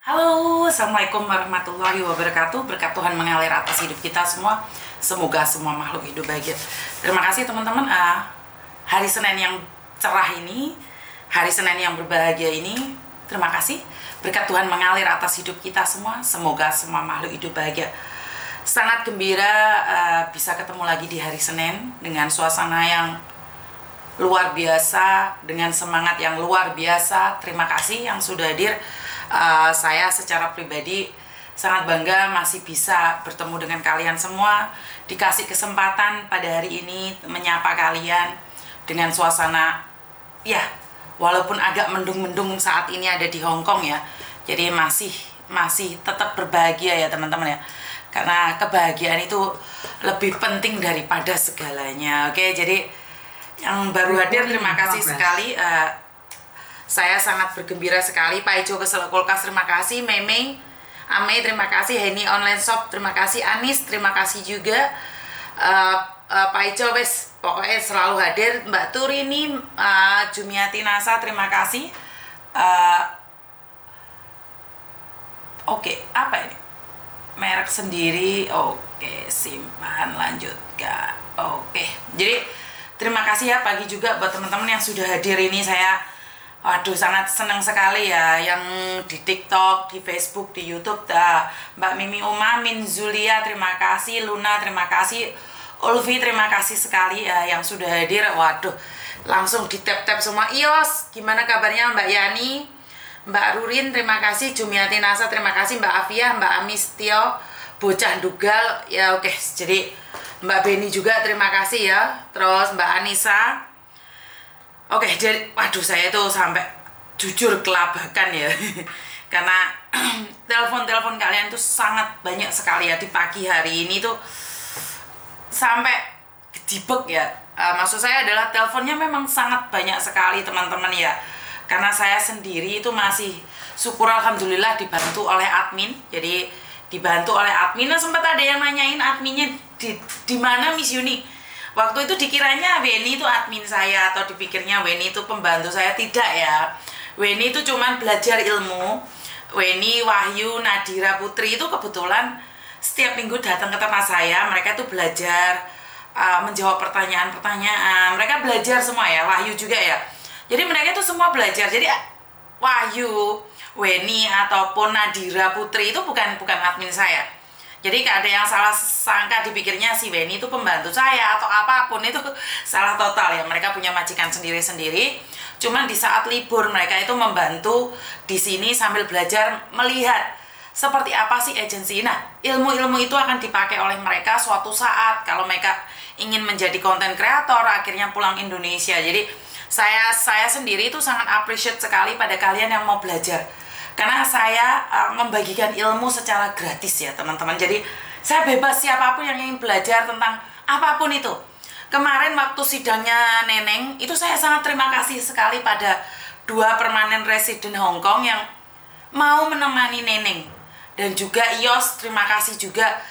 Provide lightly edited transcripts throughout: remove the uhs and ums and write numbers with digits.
Halo, Assalamualaikum warahmatullahi wabarakatuh. Berkat Tuhan mengalir atas hidup kita semua. Semoga semua makhluk hidup bahagia. Terima kasih teman-teman. Hari Senin yang cerah ini, hari Senin yang berbahagia ini, terima kasih. Berkat Tuhan mengalir atas hidup kita semua. Semoga semua makhluk hidup bahagia. Sangat gembira bisa ketemu lagi di hari Senin dengan suasana yang luar biasa, dengan semangat yang luar biasa. Terima kasih yang sudah hadir. Saya secara pribadi sangat bangga masih bisa bertemu dengan kalian semua, dikasih kesempatan pada hari ini menyapa kalian dengan suasana ya walaupun agak mendung-mendung saat ini ada di Hong Kong ya, jadi masih tetap berbahagia ya teman-teman ya, karena kebahagiaan itu lebih penting daripada segalanya. Oke, jadi yang baru hadir terima kasih sekali. Saya sangat bergembira sekali. Pak Ijo Kesel Kulkas, terima kasih. Meme, Ame, terima kasih. Henny Online Shop, terima kasih. Anis, terima kasih juga. Pak Ijo, wes, pokoknya selalu hadir. Mbak Turini, Jumiati Nasa, terima kasih. Oke, apa ini? Merek sendiri. Oke, simpan, lanjutkan. Oke, jadi terima kasih ya pagi juga buat teman-teman yang sudah hadir ini. Waduh, sangat senang sekali ya yang di TikTok, di Facebook, di YouTube. Mbak Mimi Uma, Min Zulia, terima kasih. Luna, terima kasih. Ulfi, terima kasih sekali ya yang sudah hadir. Waduh, langsung di tap-tap semua. Ios, gimana kabarnya Mbak Yani? Mbak Rurin, terima kasih. Jumiati Nasa, terima kasih. Mbak Afia, Mbak Amistio, Bocah Dugal. Ya oke, jadi Mbak Beni juga terima kasih ya. Terus Mbak Anissa. Oke, jadi waduh saya tuh sampai jujur kelabakan ya. Karena telepon-telepon kalian tuh sangat banyak sekali ya di pagi hari ini tuh sampai gedibek ya. Maksud saya adalah teleponnya memang sangat banyak sekali teman-teman ya. Karena saya sendiri itu masih syukur alhamdulillah dibantu oleh admin. Jadi dibantu oleh admin. Nah, sempat ada yang nanyain adminnya di mana Miss Yuni. Waktu itu dikiranya Weni itu admin saya atau dipikirnya Weni itu pembantu saya. Tidak ya, Weni itu cuman belajar ilmu. Weni, Wahyu, Nadira, Putri itu kebetulan setiap minggu datang ke tempat saya. Mereka itu belajar menjawab pertanyaan-pertanyaan. Mereka belajar semua ya, Wahyu juga ya. Jadi mereka itu semua belajar. Jadi Wahyu, Weni ataupun Nadira, Putri itu bukan admin saya. Jadi ada yang salah sangka dipikirnya si Weni itu pembantu saya atau apapun, itu salah total ya. Mereka punya majikan sendiri-sendiri. Cuman di saat libur mereka itu membantu di sini sambil belajar melihat seperti apa sih agensi. Nah, ilmu-ilmu itu akan dipakai oleh mereka suatu saat kalau mereka ingin menjadi konten kreator akhirnya pulang Indonesia. Jadi saya sendiri itu sangat appreciate sekali pada kalian yang mau belajar. Karena saya membagikan ilmu secara gratis ya teman-teman. Jadi saya bebas siapapun yang ingin belajar tentang apapun itu. Kemarin waktu sidangnya Neneng, itu saya sangat terima kasih sekali pada 2 permanent resident Hong Kong yang mau menemani Neneng. Dan juga Ios, terima kasih juga.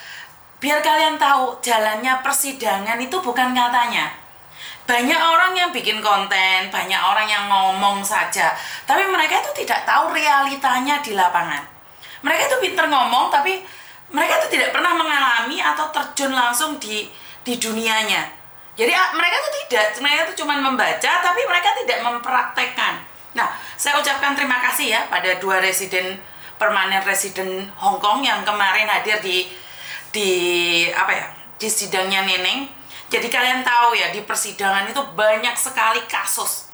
Biar kalian tahu jalannya persidangan itu bukan katanya. Banyak orang yang bikin konten, banyak orang yang ngomong saja, tapi mereka itu tidak tahu realitanya di lapangan. Mereka itu pinter ngomong, tapi mereka itu tidak pernah mengalami atau terjun langsung di dunianya. Jadi mereka itu cuma membaca, tapi mereka tidak mempraktekkan. Nah, saya ucapkan terima kasih ya pada 2 permanent resident Hong Kong yang kemarin hadir di sidangnya Neneng. Jadi kalian tahu ya, di persidangan itu banyak sekali kasus.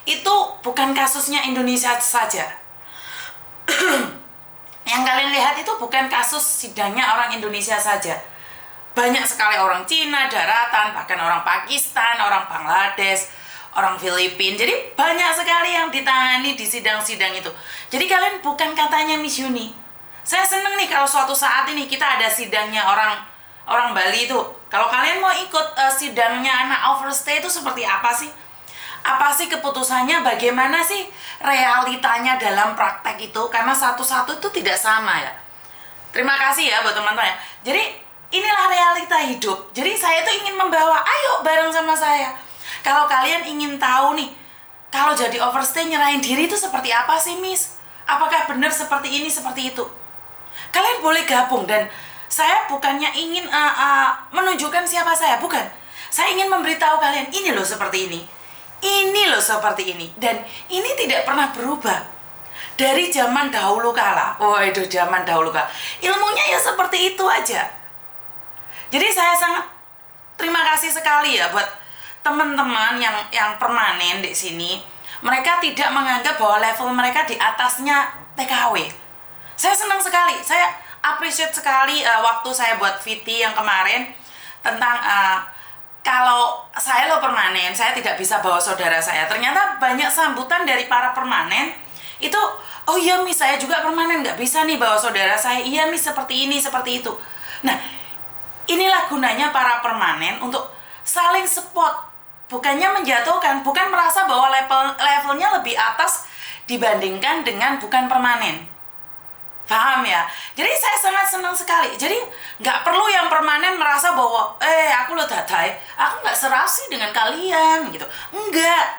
Itu bukan kasusnya Indonesia saja. Yang kalian lihat itu bukan kasus sidangnya orang Indonesia saja. Banyak sekali orang Cina, daratan, bahkan orang Pakistan, orang Bangladesh, orang Filipina. Jadi banyak sekali yang ditangani di sidang-sidang itu. Jadi kalian bukan katanya Miss Yuni. Saya seneng nih kalau suatu saat ini kita ada sidangnya orang Bali itu. Kalau kalian mau ikut sidangnya anak overstay itu seperti apa sih? Apa sih keputusannya? Bagaimana sih realitanya dalam praktek itu? Karena satu-satu itu tidak sama ya. Terima kasih ya buat teman-teman ya. Jadi inilah realita hidup. Jadi saya tuh ingin membawa, ayo bareng sama saya. Kalau kalian ingin tahu nih, kalau jadi overstay nyerahin diri itu seperti apa sih Miss? Apakah benar seperti ini, seperti itu? Kalian boleh gabung, dan saya bukannya ingin menunjukkan siapa saya, bukan. Saya ingin memberitahu kalian, ini loh seperti ini loh seperti ini, dan ini tidak pernah berubah dari zaman dahulu kala. Oh, itu zaman dahulu kala. Ilmunya ya seperti itu aja. Jadi saya sangat terima kasih sekali ya buat teman-teman yang permanen di sini. Mereka tidak menganggap bahwa level mereka di atasnya TKW. Saya senang sekali, saya appreciate sekali waktu saya buat VT yang kemarin tentang kalau saya lo permanen, saya tidak bisa bawa saudara saya. Ternyata banyak sambutan dari para permanen itu, oh iya Miss, saya juga permanen, nggak bisa nih bawa saudara saya. Iya Miss, seperti ini, seperti itu. Nah, inilah gunanya para permanen, untuk saling support. Bukannya menjatuhkan, bukan merasa bahwa levelnya lebih atas dibandingkan dengan bukan permanen. Paham ya? Jadi saya sangat senang sekali. Jadi nggak perlu yang permanen merasa bahwa aku lo datai, aku nggak serasi dengan kalian gitu. Enggak.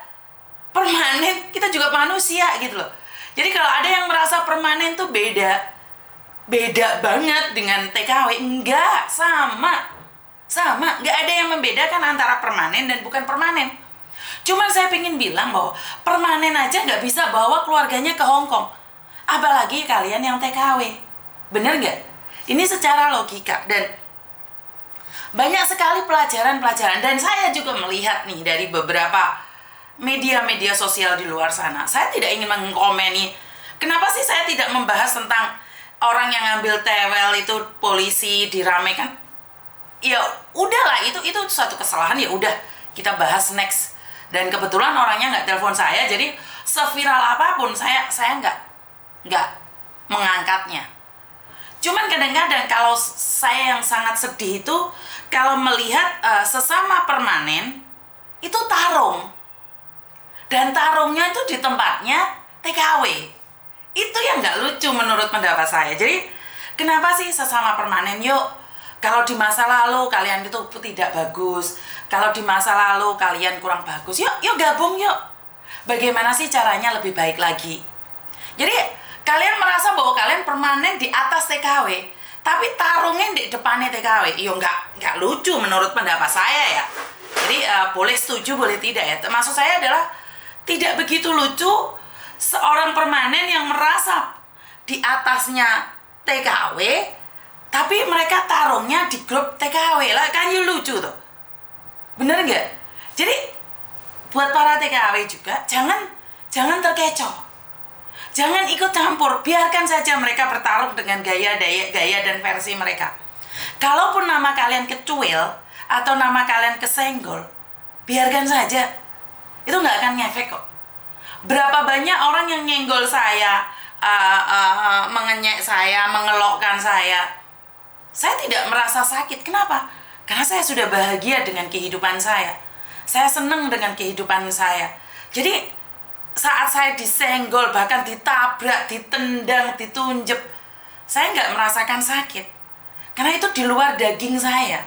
Permanen, kita juga manusia gitu loh. Jadi kalau ada yang merasa permanen tuh beda banget dengan TKW, enggak, sama, nggak ada yang membedakan antara permanen dan bukan permanen. Cuman saya pengen bilang bahwa permanen aja nggak bisa bawa keluarganya ke Hong Kong, apalagi kalian yang TKW. Bener nggak? Ini secara logika, dan banyak sekali pelajaran-pelajaran. Dan saya juga melihat nih dari beberapa media-media sosial di luar sana. Saya tidak ingin mengkomeni kenapa sih saya tidak membahas tentang orang yang ngambil tewel itu polisi diramaikan. Ya udahlah, itu satu kesalahan, ya udah kita bahas next. Dan kebetulan orangnya nggak telepon saya, jadi seviral apapun saya nggak mengangkatnya. Cuman kadang-kadang kalau saya yang sangat sedih itu kalau melihat sesama permanen itu tarung, dan tarungnya itu di tempatnya TKW. Itu yang nggak lucu menurut pendapat saya. Jadi kenapa sih sesama permanen? Yuk, kalau di masa lalu kalian itu tidak bagus, kalau di masa lalu kalian kurang bagus, yuk gabung yuk. Bagaimana sih caranya lebih baik lagi? Jadi kalian merasa bahwa kalian permanen di atas TKW, tapi tarungnya di depannya TKW. Nggak lucu menurut pendapat saya ya. Jadi boleh setuju, boleh tidak ya. Maksud saya adalah tidak begitu lucu seorang permanen yang merasa di atasnya TKW, tapi mereka tarungnya di grup TKW lah, kan lucu tuh. Bener nggak? Jadi buat para TKW juga jangan terkecoh. Jangan ikut campur, biarkan saja mereka bertarung dengan gaya dan versi mereka. Kalaupun nama kalian kecuil atau nama kalian kesenggol, biarkan saja. Itu nggak akan ngefek kok. Berapa banyak orang yang nyenggol saya, mengenyek saya, mengelokkan saya tidak merasa sakit. Kenapa? Karena saya sudah bahagia dengan kehidupan saya. Saya senang dengan kehidupan saya. Jadi saat saya disenggol, bahkan ditabrak, ditendang, ditunjep, saya nggak merasakan sakit. Karena itu di luar daging saya,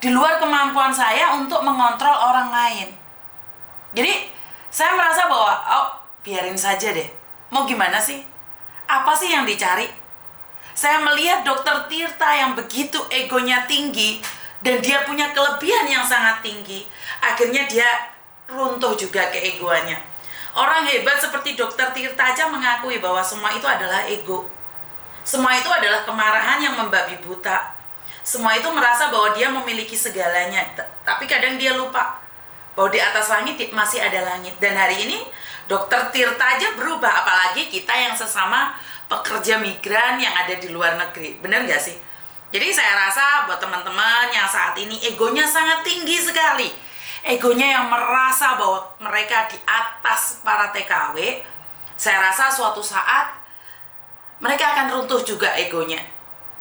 di luar kemampuan saya untuk mengontrol orang lain. Jadi saya merasa bahwa biarin saja deh. Mau gimana sih? Apa sih yang dicari? Saya melihat Dokter Tirta yang begitu egonya tinggi, dan dia punya kelebihan yang sangat tinggi. Akhirnya dia runtuh juga keegoannya. Orang hebat seperti Dokter Tirta aja mengakui bahwa semua itu adalah ego. Semua itu adalah kemarahan yang membabi buta. Semua itu merasa bahwa dia memiliki segalanya. Tapi kadang dia lupa bahwa di atas langit masih ada langit. Dan hari ini Dokter Tirta aja berubah, apalagi kita yang sesama pekerja migran yang ada di luar negeri. Bener gak sih? Jadi saya rasa buat teman-teman yang saat ini egonya sangat tinggi sekali, egonya yang merasa bahwa mereka di atas para TKW, saya rasa suatu saat mereka akan runtuh juga egonya.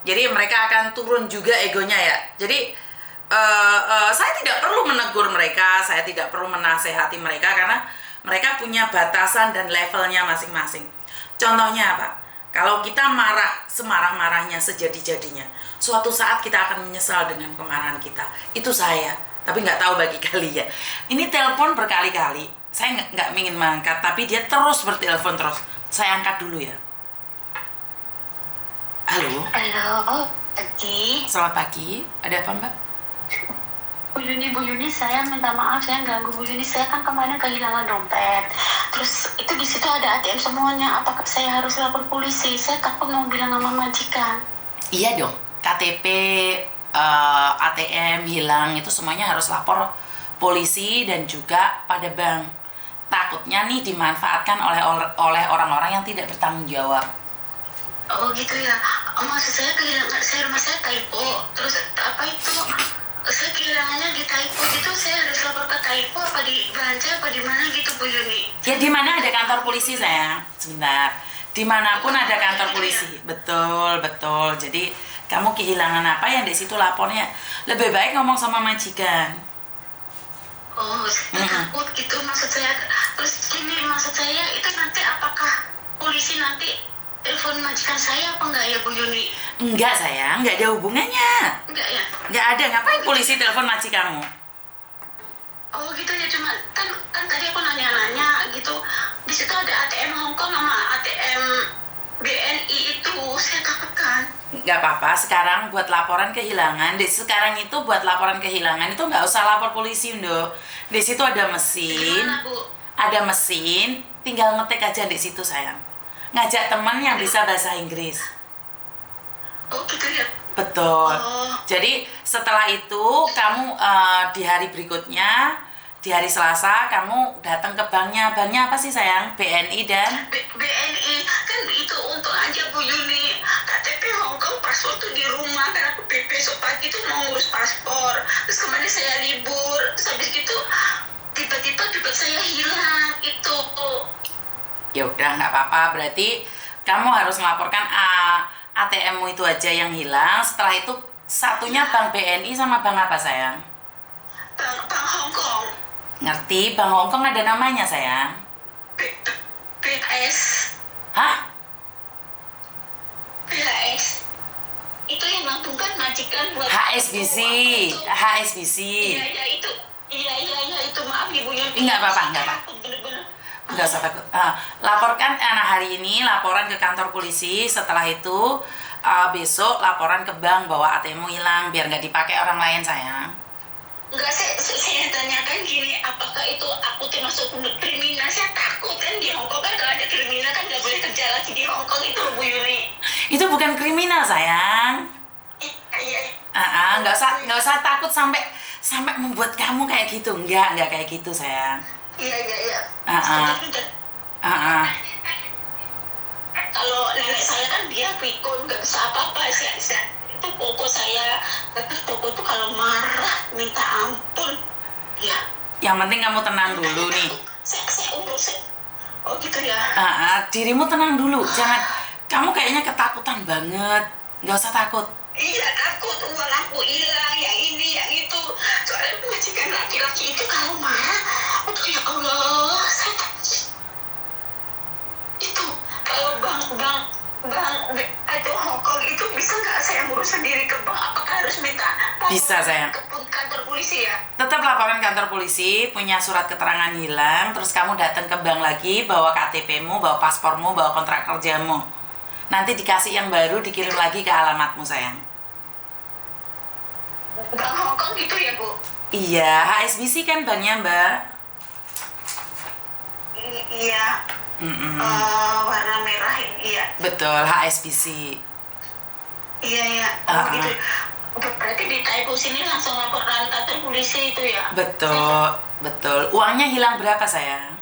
Jadi mereka akan turun juga egonya ya. Jadi saya tidak perlu menegur mereka, saya tidak perlu menasehati mereka, karena mereka punya batasan dan levelnya masing-masing. Contohnya apa? Kalau kita marah semarah-marahnya, sejadi-jadinya, suatu saat kita akan menyesal dengan kemarahan kita. Itu saya, tapi nggak tahu bagi kalian. Ini telepon berkali-kali, saya nggak ingin mengangkat, tapi dia terus bertelepon terus. Saya angkat dulu ya. Halo. Halo, pagi. Selamat pagi. Ada apa Mbak? Bu Yuni, saya minta maaf, saya ganggu Bu Yuni. Saya kan kemarin kehilangan dompet. Terus itu di situ ada ATM semuanya. Apakah saya harus lapor polisi? Saya takut mau bilang sama majikan. Iya dong. KTP, ATM hilang itu semuanya harus lapor polisi dan juga pada bank. Takutnya nih dimanfaatkan oleh orang-orang yang tidak bertanggung jawab. Oh gitu ya. Maksud saya kehilangan, rumah saya typo. Terus apa itu? Saya kehilangannya di typo gitu. Saya harus lapor ke typo apa di Banca apa di mana gitu Bu Yuni? Ya di mana ada kantor polisi sayang. Sebentar. Dimanapun ada kantor polisi. Betul, betul. Jadi kamu kehilangan apa yang di situ lapornya. Lebih baik ngomong sama majikan. Oh, saya takut gitu maksud saya. Terus gini maksud saya itu nanti apakah polisi nanti telepon majikan saya apa enggak ya Bu Yuni? Enggak sayang, enggak ada hubungannya. Enggak ya? Enggak ada, ngapain polisi telepon majikanmu? Oh gitu ya, cuma kan tadi aku nanya-nanya gitu. Di situ ada ATM Hongkong sama ATM BNI itu, saya takut kan. Nggak apa-apa, sekarang buat laporan kehilangan. Sekarang itu buat laporan kehilangan itu nggak usah lapor polisi, Ndo. Di situ ada mesin. Gimana, Bu? Ada mesin, tinggal ngetik aja di situ sayang. Ngajak teman yang bisa bahasa Inggris. Oh gitu ya. Betul. Oh. Jadi setelah itu kamu di hari berikutnya, di hari Selasa kamu datang ke banknya. Banknya apa sih sayang? BNI dan BNI kan itu untuk aja Bu Yuni. KTP Hongkong paspor tuh di rumah kan aku besok pagi tuh mau ngurus paspor. Terus kemarin saya libur. Terus habis gitu tiba-tiba dompet saya hilang itu. ya udah nggak apa-apa, berarti kamu harus melaporkan ATM-mu itu aja yang hilang. Setelah itu satunya bank BNI sama bank apa sayang? Bank Hongkong. Ngerti, bank Hongkong ada namanya sayang. BHS. Hah? BHS. Itu yang nabungkan majikan buat HSBC. HSBC. Iya itu. Iya itu, maaf Ibu Yuni. Nggak apa-apa, nggak apa-apa. Bener-bener. Nggak usah takut. Laporkan hari ini laporan ke kantor polisi. Setelah itu besok laporan ke bank bahwa ATM-mu hilang biar nggak dipakai orang lain sayang. Enggak, saya tanyakan gini, apakah itu aku termasuk kriminal? Saya takut kan di Hongkong kan kalau ada kriminal kan nggak boleh kerja lagi di Hongkong itu Bu Yuni. Itu bukan kriminal sayang. Iya. Nggak usah takut sampai membuat kamu kayak gitu. Nggak kayak gitu sayang. Iya. Sebentar. Kalau nenek saya kan dia pikun, nggak bisa apa-apa. Saya itu koko saya, tapi koko tuh kalau marah minta ampun. Ya. Yang penting kamu tenang dulu nih. Saya urus. Oh gitu ya. Dirimu tenang dulu. Jangan. Kamu kayaknya ketakutan banget. Nggak usah takut. Iya takut uang aku hilang, yang ini, yang itu. Soalnya majikan laki-laki itu kalau marah, aduh ya Allah, saya itu kalau bank itu Hongkong itu bisa nggak saya ngurus sendiri ke bank? Apakah harus minta? Bisa sayang. Ke kantor polisi ya? Tetap laporan kantor polisi, punya surat keterangan hilang, terus kamu datang ke bank lagi, bawa KTP-mu, bawa paspormu, bawa kontrak kerjamu. Nanti dikasih yang baru, dikirim lagi ke alamatmu sayang. Bank Hongkong gitu ya Bu? Iya, HSBC kan banknya Mbak. Iya. Warna merah iya. Betul, HSBC. Iya. Gitu. Berarti di Taipu sini langsung laporan kantor polisi itu ya? Betul. Uangnya hilang berapa sayang?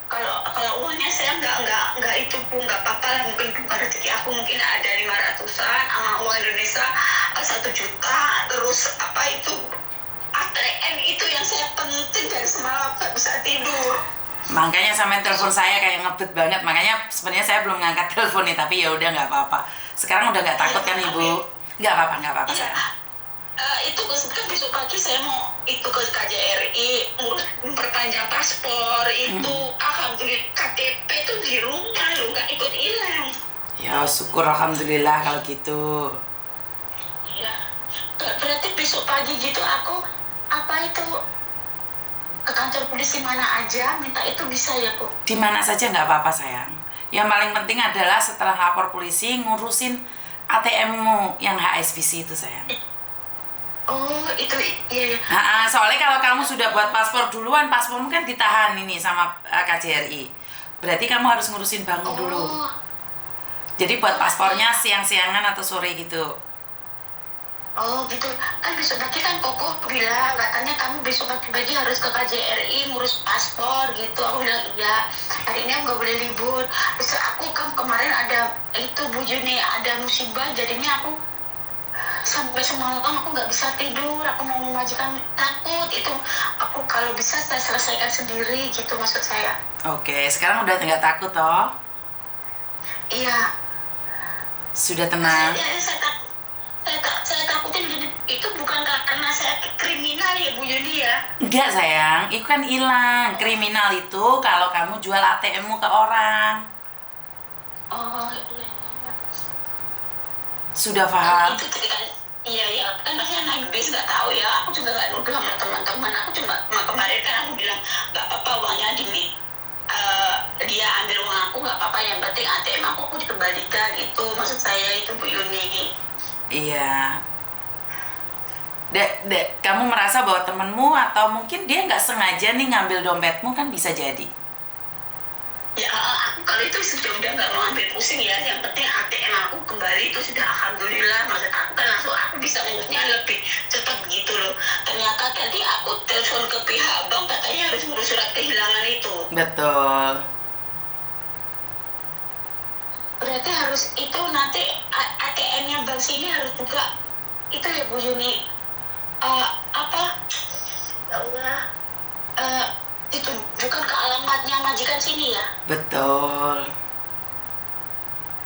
Kalau uangnya saya nggak itu pun nggak apa-apa lah, mungkin bukan rezeki aku, mungkin ada 500-an sama uang Indonesia 1 juta, terus apa itu ATM itu yang saya penting dari semalam nggak bisa tidur. Makanya sampai telepon saya kayak ngebet banget, makanya sebenarnya saya belum ngangkat telepon nih, tapi ya udah nggak apa-apa. Sekarang udah nggak takut kan Ibu? Nggak apa-apa Ya, sayang. itu kan besok pagi saya mau itu ke KJRI memperpanjang paspor itu. Alhamdulillah KTP itu di rumah lo, nggak ikut hilang. Ya syukur alhamdulillah kalau gitu. Ya, berarti besok pagi gitu aku apa itu ke kantor polisi mana aja minta itu bisa ya Bu? Di mana saja nggak apa-apa sayang. Yang paling penting adalah setelah lapor polisi ngurusin ATM-mu yang HSBC itu sayang. Oh, itu iya. Soalnya kalau kamu sudah buat paspor duluan, paspormu kan ditahan ini sama KJRI. Berarti kamu harus ngurusin bankmu dulu. Jadi buat paspornya siang-siangan atau sore gitu. Oh gitu, kan besok pagi kan Koko bilang katanya kamu besok pagi harus ke KJRI ngurus paspor gitu. Aku bilang iya, hari ini aku nggak boleh libur. Terus aku kan kemarin ada itu Bu Juni ada musibah, jadinya aku sampai semalam aku nggak bisa tidur. Aku mau memajikan takut itu. Aku kalau bisa saya selesaikan sendiri gitu maksud saya. Oke, sekarang udah nggak takut toh? Iya. Sudah tenang. Saya takutin itu bukan karena saya kriminal ya Bu Yuni ya. Enggak sayang, itu kan hilang. Kriminal itu kalau kamu jual ATM-mu ke orang. Oh iya. Sudah paham? Itu kan iya kan saya naik bis nggak tahu ya. Aku juga nggak nuduh sama teman-teman. Aku cuma kemarin kan aku bilang nggak apa-apa uangnya dia ambil uang aku nggak apa-apa, yang penting ATM aku dikembalikan, itu maksud saya itu Bu Yuni. Iya. Dek, kamu merasa bahwa temenmu atau mungkin dia nggak sengaja nih ngambil dompetmu kan bisa jadi. Ya aku kalau itu sudah nggak mau ambil pusing ya, yang penting ATM aku kembali itu sudah alhamdulillah. Maksud aku kan langsung aku bisa ngurusnya lebih cepat gitu loh. Ternyata tadi aku telepon ke pihak bank katanya harus ngurus surat kehilangan itu. Betul. Berarti harus itu nanti ATM-nya bank sini harus buka itu ya Bu Yuni. Apa ya Allah, itu bukan ke alamatnya majikan sini ya? Betul.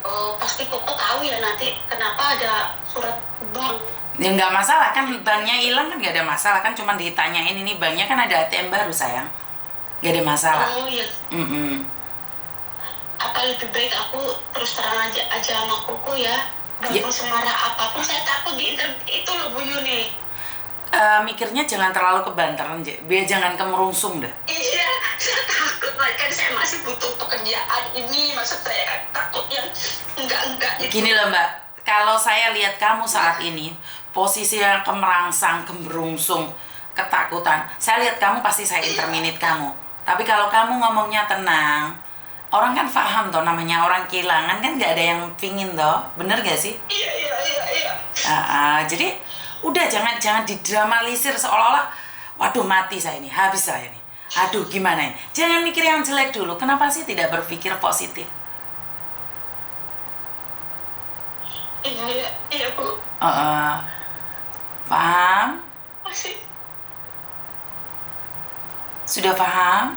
Oh pasti Koko tahu ya nanti kenapa ada surat bank. Ya nggak masalah kan, banknya hilang kan nggak ada masalah kan, cuma ditanyain ini banknya kan ada ATM baru sayang, nggak ada masalah. Oh iya. Apa lebih baik aku terus terang aja sama Koko ya, Ya. semarah apapun saya takut di internet itu loh Bu Yuni. Mikirnya jangan terlalu kebanteran, biar jangan kemerungsung deh. Iya, saya takut kan saya masih butuh pekerjaan ini, maksud saya kan takut yang enggak gitu. Gini loh Mbak, kalau saya lihat kamu saat ini posisinya kemerangsang, kemerungsung, ketakutan, saya lihat kamu pasti saya interminate kamu. Tapi kalau kamu ngomongnya tenang, orang kan paham toh, namanya orang kehilangan kan nggak ada yang pingin toh, bener gak sih? Iya. Jadi udah jangan didramalisir seolah-olah waduh mati saya ini, habis saya ini, aduh gimana ini. Jangan mikir yang jelek dulu. Kenapa sih tidak berpikir positif? Iya Bu. Paham? Masih. Sudah paham?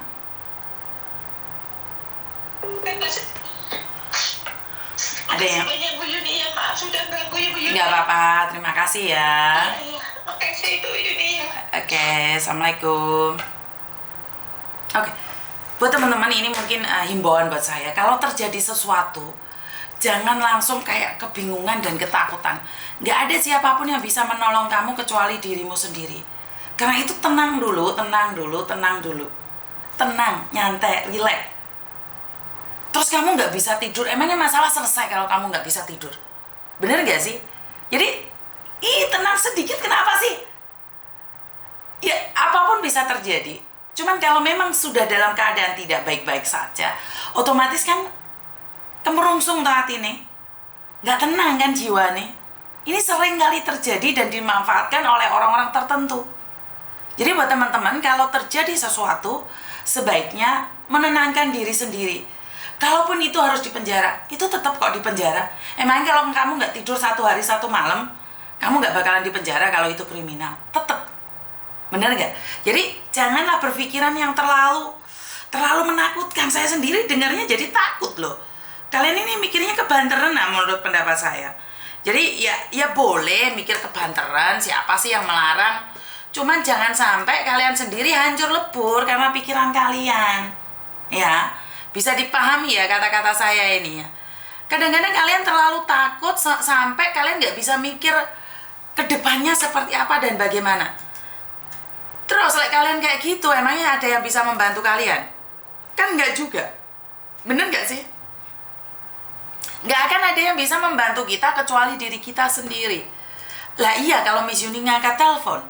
Masih. Ada yang Banyak Bu Yuni ya, maaf sudah ganggu ya Bu Yuni. nggak apa-apa, terima kasih ya. Iya, makasih Bu Yuni ya. Oke, assalamualaikum. Oke, buat teman-teman ini mungkin himbauan buat saya. Kalau terjadi sesuatu, jangan langsung kayak kebingungan dan ketakutan. Nggak ada siapapun yang bisa menolong kamu kecuali dirimu sendiri. Karena itu tenang dulu. Tenang, nyantai, relax. Terus kamu nggak bisa tidur, emangnya masalah selesai kalau kamu nggak bisa tidur? Bener nggak sih? Jadi, tenang sedikit kenapa sih? Ya, apapun bisa terjadi. Cuman kalau memang sudah dalam keadaan tidak baik-baik saja, otomatis kan kemerungsung hati nih. Nggak tenang kan jiwa nih. Ini sering kali terjadi dan dimanfaatkan oleh orang-orang tertentu. Jadi buat teman-teman, kalau terjadi sesuatu, sebaiknya menenangkan diri sendiri. Kalaupun itu harus dipenjara, itu tetap kok dipenjara. Emangnya kalau kamu nggak tidur 1 hari 1 malam, kamu nggak bakalan dipenjara kalau itu kriminal. Tetap. Bener nggak? Jadi janganlah berpikiran yang terlalu menakutkan. Saya sendiri dengarnya jadi takut loh. Kalian ini mikirnya kebanteran menurut pendapat saya. Jadi ya boleh mikir kebanteran, siapa sih yang melarang? Cuman jangan sampai kalian sendiri hancur lebur karena pikiran kalian. Ya. Bisa dipahami ya kata-kata saya ini ya. Kadang-kadang kalian terlalu takut sampai kalian nggak bisa mikir ke depannya seperti apa dan bagaimana. Terus kalian kayak gitu, emangnya ada yang bisa membantu kalian? Kan nggak juga. Bener nggak sih? Nggak akan ada yang bisa membantu kita kecuali diri kita sendiri. Lah iya, kalau Miss Yuni ngangkat telepon,